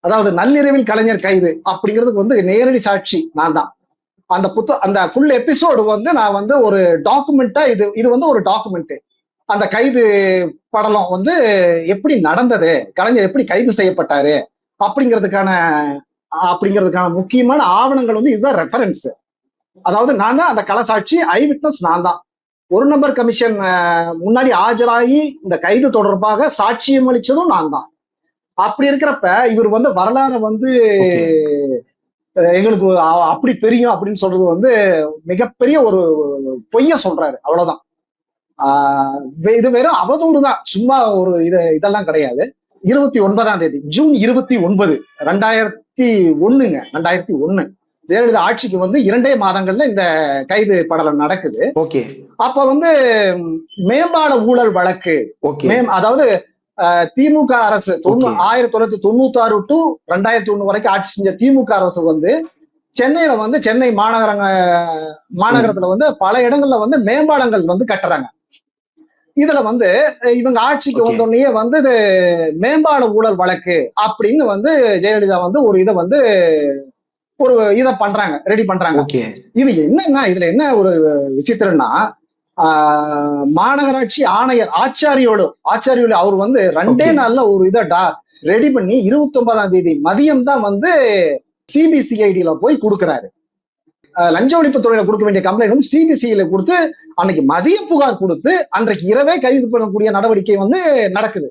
அதாவது நள்ளிரவில் கலைஞர் கைது அப்படிங்கிறதுக்கு வந்து நேரடி சாட்சி நான் தான். அந்த ஃபுல் எபிசோடு வந்து நான் வந்து ஒரு டாக்குமெண்டா இது வந்து ஒரு டாக்குமெண்ட். அந்த கைது படலம் வந்து எப்படி நடந்தது, கலைஞர் எப்படி கைது செய்யப்பட்டாரு அப்படிங்கிறதுக்கான முக்கியமான ஆவணங்கள் வந்து இதுதான் ரெஃபரன்ஸ். அதாவது நான் தான் அந்த களசாட்சி, ஐ விட்னஸ் நான் தான். ஒரு நம்பர் கமிஷன் முன்னாடி ஆஜராகி இந்த கைது தொடர்பாக சாட்சியம் அளிச்சதும் நான் தான். அப்படி இருக்கிறப்ப இவர் வந்து வரலாறு வந்து எங்களுக்கு அப்படி தெரியும் அப்படின்னு சொல்றது வந்து மிகப்பெரிய ஒரு பொய்ய சொல்றாரு, அவ்வளவுதான். இது வெறும் அவதூறு தான், சும்மா ஒரு இதெல்லாம் கிடையாது. 29ஆம் தேதி ஜூன் 29 2001 ஜெயலலிதா ஆட்சிக்கு வந்து 2 மாதங்கள்ல இந்த கைது படலம் நடக்குது. அப்ப வந்து மேம்பால ஊழல் வழக்கு, அதாவது திமுக அரசு 1996 டு 2001 வரைக்கும் ஆட்சி செஞ்ச திமுக அரசு வந்து சென்னையில வந்து சென்னை மாநகரத்துல வந்து பல இடங்கள்ல வந்து மேம்பாலங்கள் வந்து கட்டுறாங்க. இதுல வந்து இவங்க ஆட்சிக்கு வந்தோடனே வந்து இது மேம்பால ஊழல் வழக்கு அப்படின்னு வந்து ஜெயலலிதா வந்து ஒரு இதை பண்றாங்க, ரெடி பண்றாங்க. இது என்னன்னா, இதுல என்ன ஒரு விசித்திரம்னா, மாநகராட்சி ஆணையர் ஆச்சாரியோடு அவர் வந்து 2 நாள்ல ஒரு இதை ரெடி பண்ணி 29ஆம் தேதி மதியம் தான் வந்து சிபிசிஐடியில போய் கொடுக்கிறாரு. லஞ்ச ஒழிப்புத்துறையில கொடுக்க வேண்டிய கம்ப்ளைண்ட் வந்து சிபிசிஐல கொடுத்து அன்னைக்கு மதிய புகார் கொடுத்து அன்றைக்கு இரவே கைது பண்ணக்கூடிய நடவடிக்கை வந்து நடக்குது.